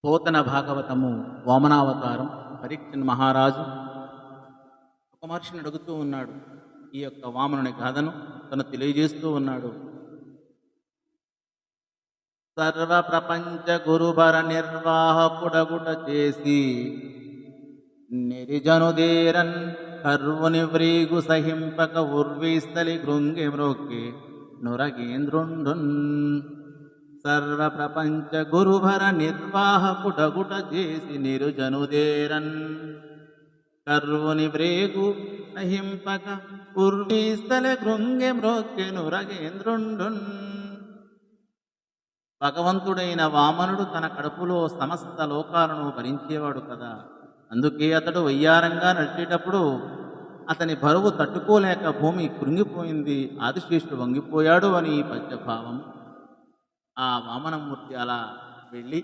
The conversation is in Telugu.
పోతన భాగవతము వామనావతారం. పరీక్షణ్ మహారాజు ఒక మహర్షిని అడుగుతూ ఉన్నాడు. ఈ యొక్క వామనుని గాథను తను తెలియజేస్తూ ఉన్నాడు. సర్వ ప్రపంచ గురుబర నిర్వాహకుడగుట చేసి నిరిజనుదేరన్ కర్వుని వ్రీగు సహింపక ఉర్వీస్థలి గృంగి మ్రొక్కి నురగేంద్రుండున్. సర్వ ప్రపంచ గురుభర నిర్వాహకుడగుట చేసి నిరుజనుదేరన్ కర్వుని వ్రేగు నహింపక ఉర్వీస్థలి గృంగి మ్రొక్కి నురగేంద్రుండున్. భగవంతుడైన వామనుడు తన కడుపులో సమస్త లోకాలను భరించేవాడు కదా. అందుకే అతడు వయ్యారంగా నడిచేటప్పుడు అతని బరువు తట్టుకోలేక భూమి కృంగిపోయింది, ఆదిశేషుడు వంగిపోయాడు అని పద్యభావం. ఆ వామనమూర్తి అలా వెళ్ళి